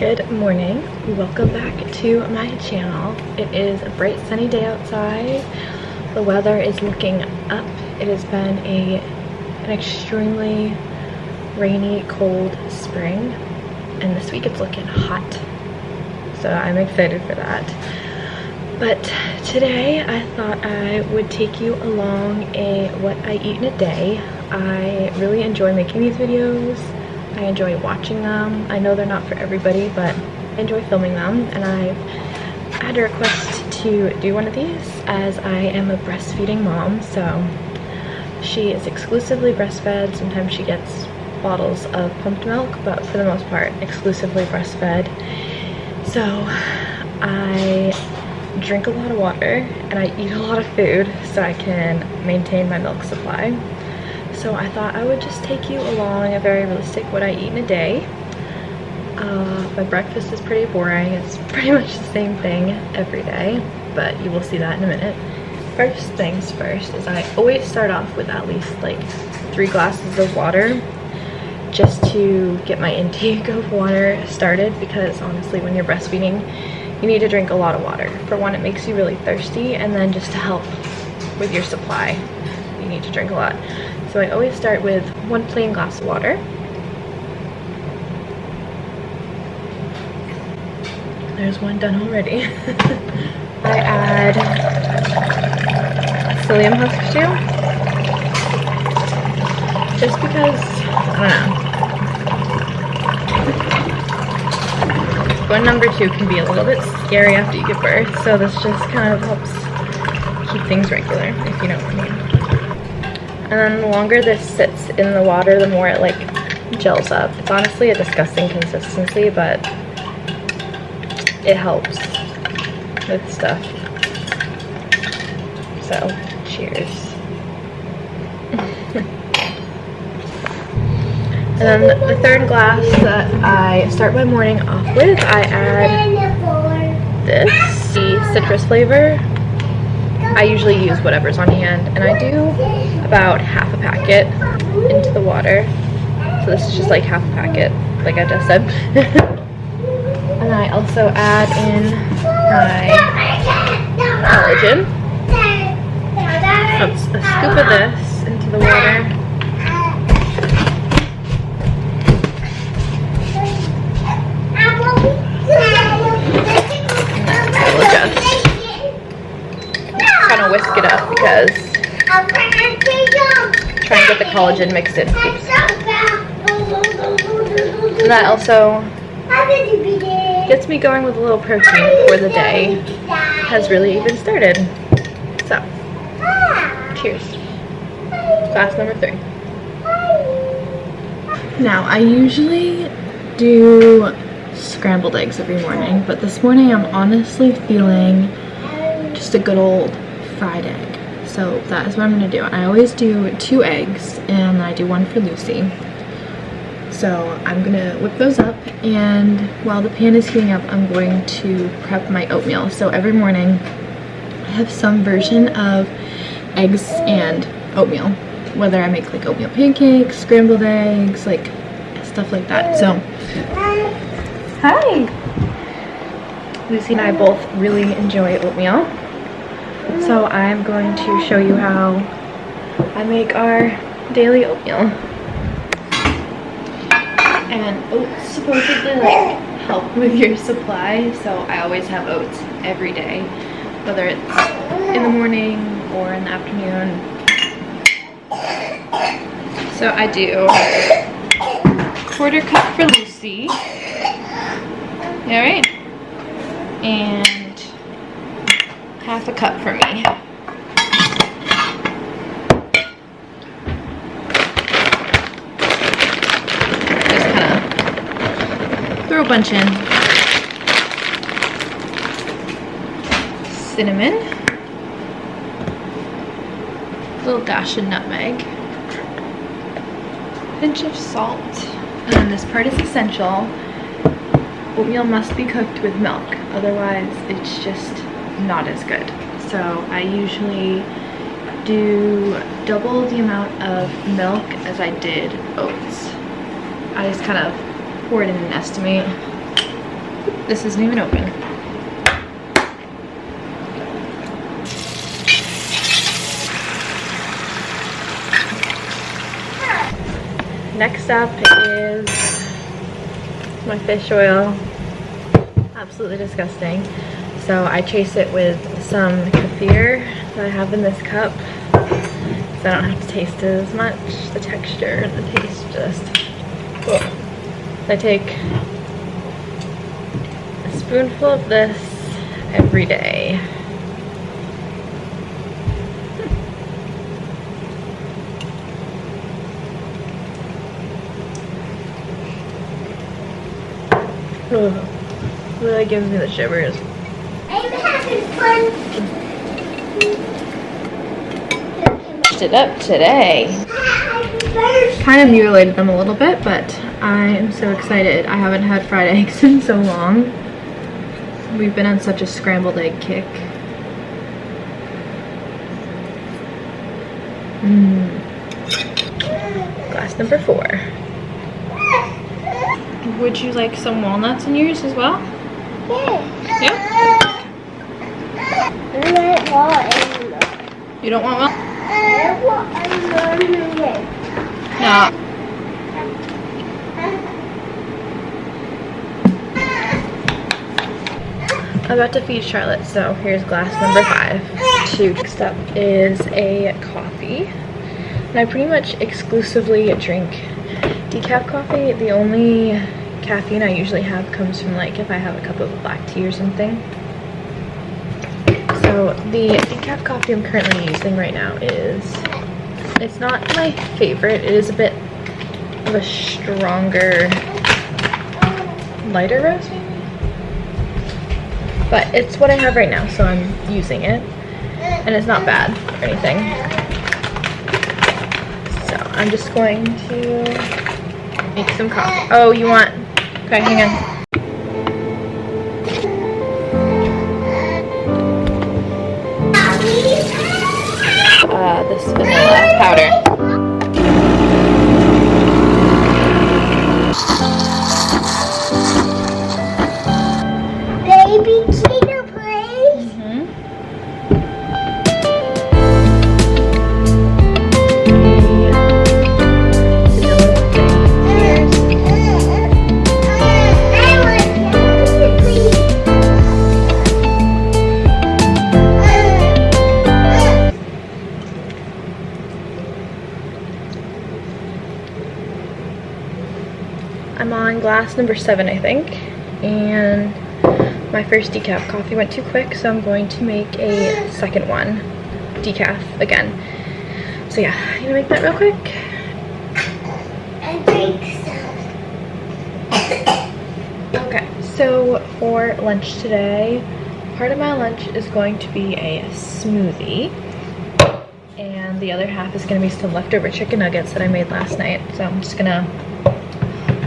Good morning, welcome back to my channel. It is a bright sunny day outside. The weather is looking up. It has been an extremely rainy, cold spring, and this week it's looking hot, so I'm excited for that. But today I thought I would take you along a what I eat in a day. I really enjoy making these videos. I enjoy watching them. I know they're not for everybody, but I enjoy filming them, and I've had a request to do one of these as I am a breastfeeding mom. So she is exclusively breastfed. Sometimes she gets bottles of pumped milk, but for the most part exclusively breastfed. So I drink a lot of water and I eat a lot of food so I can maintain my milk supply. So I thought I would just take you along a very realistic what I eat in a day. My breakfast is pretty boring. It's pretty much the same thing every day, but you will see that in a minute. First things first is I always start off with at least like 3 glasses of water just to get my intake of water started, because honestly when you're breastfeeding you need to drink a lot of water. For one, it makes you really thirsty, and then just to help with your supply you need to drink a lot. So I always start with 1 plain glass of water. There's one done already. I add psyllium husk too, just because, I don't know. One number 2 can be a little bit scary after you give birth, so this just kind of helps keep things regular, if you know what I mean. And then the longer this sits in the water, the more it like gels up. It's honestly a disgusting consistency, but it helps with stuff. So, cheers. And then the third glass that I start my morning off with, I add this, the citrus flavor. I usually use whatever's on hand, and I do about half a packet into the water. So this is just like half a packet, like I just said. And I also add in my collagen. So a scoop of this into the water. And then I will just kind of whisk it up because try and get the collagen mixed in. Oops. And that also gets me going with a little protein before the day has really even started. So, cheers. Glass number 3. Now, I usually do scrambled eggs every morning, but this morning I'm honestly feeling just a good old fried egg. So that is what I'm going to do. I always do 2 eggs, and I do 1 for Lucy. So I'm going to whip those up, and while the pan is heating up, I'm going to prep my oatmeal. So every morning I have some version of eggs and oatmeal, whether I make like oatmeal pancakes, scrambled eggs, like stuff like that. So, hi! Lucy and I both really enjoy oatmeal. So I'm going to show you how I make our daily oatmeal. And oats supposedly like help with your supply, so I always have oats every day, whether it's in the morning or in the afternoon. So I do 1/4 cup for Lucy. Alright? And half a cup for me. Just kind of throw a bunch in. Cinnamon. A little dash of nutmeg. Pinch of salt. And then this part is essential. Oatmeal must be cooked with milk, otherwise it's just not as good. So I usually do double the amount of milk as I did oats. I just kind of pour it in and estimate. This isn't even open. Next up is my fish oil. Absolutely disgusting. So I chase it with some kefir that I have in this cup, so I don't have to taste it as much. The texture and the taste just... Ugh. I take a spoonful of this every day. Ugh. Really gives me the shivers. I'm having fun. Finished it up today. Kind of mutilated them a little bit, but I am so excited. I haven't had fried eggs in so long. We've been on such a scrambled egg kick. Glass number 4. Would you like some walnuts in yours as well? Yeah? You don't want walnuts? No. I'm about to feed Charlotte, so here's glass number 5. Next up is a coffee. And I pretty much exclusively drink decaf coffee. The only caffeine I usually have comes from, like, if I have a cup of black tea or something. So the decaf coffee I'm currently using right now is, it's not my favorite. It is a bit of a stronger, lighter roast maybe? But it's what I have right now, so I'm using it. And it's not bad or anything. So I'm just going to make some coffee. Oh, you want... Okay, hang on. This vanilla powder. Baby Cheetah, please. I'm on glass number 7, I think, and my first decaf coffee went too quick, so I'm going to make a second one, decaf again. So yeah, I'm gonna make that real quick. And drink some. Okay, so for lunch today, part of my lunch is going to be a smoothie, and the other half is gonna be some leftover chicken nuggets that I made last night. So I'm just gonna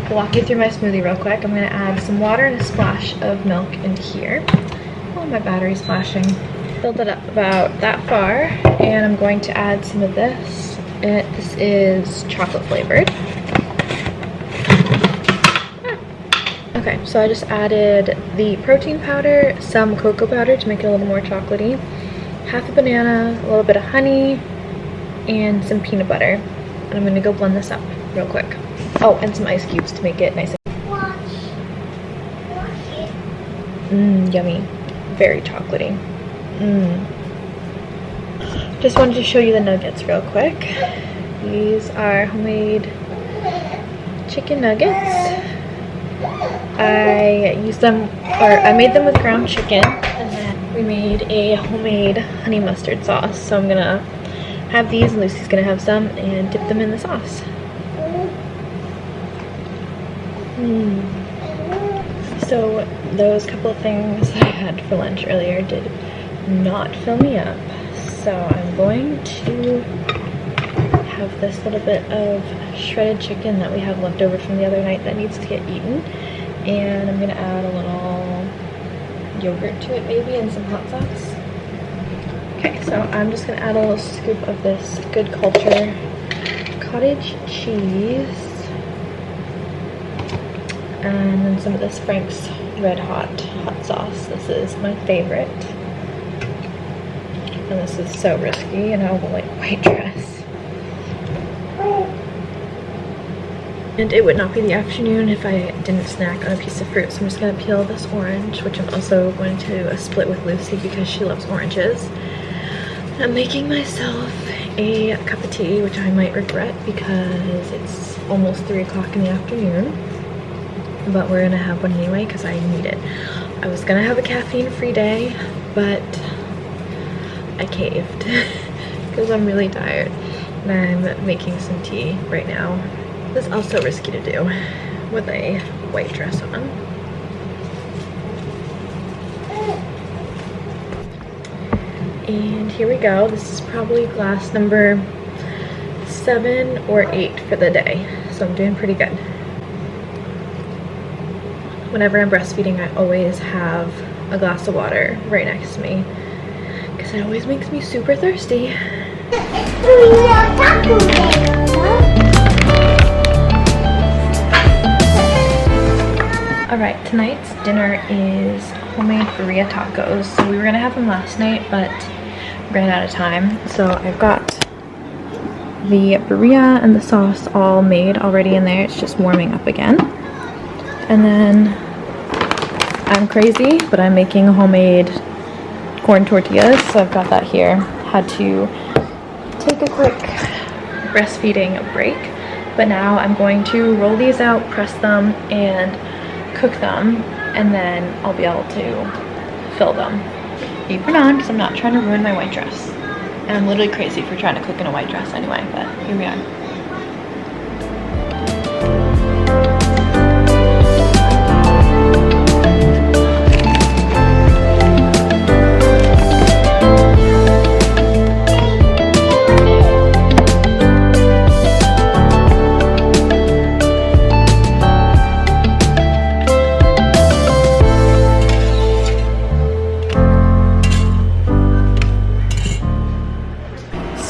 walk you through my smoothie real quick. I'm gonna add some water and a splash of milk into here. Oh, my battery's flashing. Filled it up about that far, and I'm going to add some of this. This is chocolate flavored. Okay, so I just added the protein powder, some cocoa powder to make it a little more chocolatey, half a banana, a little bit of honey, and some peanut butter. And I'm gonna go blend this up real quick. Oh, and some ice cubes to make it nice and... Wash it. Yummy. Very chocolatey. Just wanted to show you the nuggets real quick. These are homemade chicken nuggets. I used them, or I made them with ground chicken, and then we made a homemade honey mustard sauce. So I'm gonna have these, and Lucy's gonna have some, and dip them in the sauce. So those couple of things I had for lunch earlier did not fill me up. So I'm going to have this little bit of shredded chicken that we have left over from the other night that needs to get eaten. And I'm gonna add a little yogurt to it maybe, and some hot sauce. Okay, so I'm just gonna add a little scoop of this Good Culture cottage cheese. And then some of this Frank's red hot sauce. This is my favorite. And this is so risky, and I have a white dress. And it would not be the afternoon if I didn't snack on a piece of fruit. So I'm just gonna peel this orange, which I'm also going to split with Lucy because she loves oranges. And I'm making myself a cup of tea, which I might regret because it's almost 3 o'clock in the afternoon. But we're gonna have one anyway because I need it. I was gonna have a caffeine-free day, but I caved because I'm really tired. And I'm making some tea right now. It's also risky to do with a white dress on. And here we go. This is probably glass number 7 or 8 for the day. So I'm doing pretty good. Whenever I'm breastfeeding, I always have a glass of water right next to me because it always makes me super thirsty. Alright, tonight's dinner is homemade birria tacos. So we were gonna have them last night, but ran out of time. So I've got the birria and the sauce all made already in there. It's just warming up again. And then I'm crazy, but I'm making homemade corn tortillas. So I've got that here. Had to take a quick breastfeeding break, but now I'm going to roll these out, press them, and cook them, and then I'll be able to fill them. Apron on, because I'm not trying to ruin my white dress. And I'm literally crazy for trying to cook in a white dress anyway, but here we are.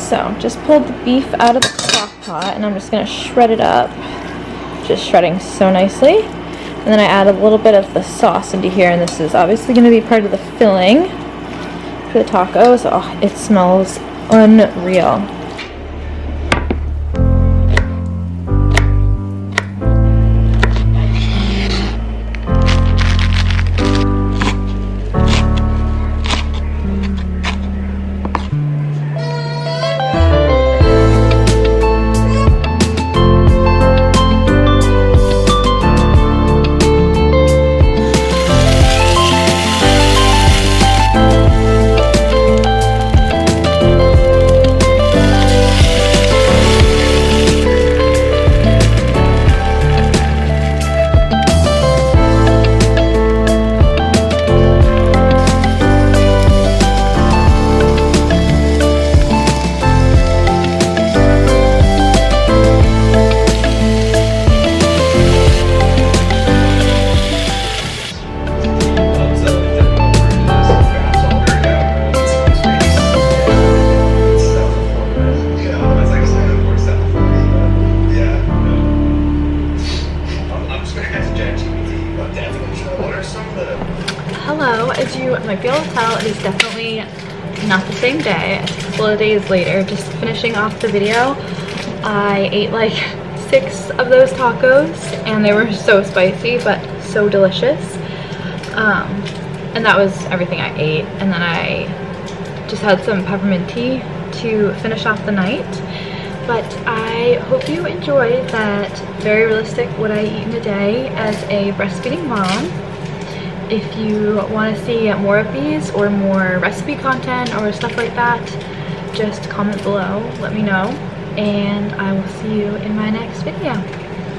So just pulled the beef out of the crock pot, and I'm just gonna shred it up. Just shredding so nicely. And then I add a little bit of the sauce into here, and this is obviously gonna be part of the filling for the tacos. Oh, it smells unreal. Hello, as you might be able to tell, it is definitely not the same day. It's a couple of days later. Just finishing off the video, I ate like 6 of those tacos, and they were so spicy but so delicious. And that was everything I ate. And then I just had some peppermint tea to finish off the night. But I hope you enjoyed that very realistic what I eat in a day as a breastfeeding mom. If you want to see more of these or more recipe content or stuff like that, just comment below, let me know, and I will see you in my next video.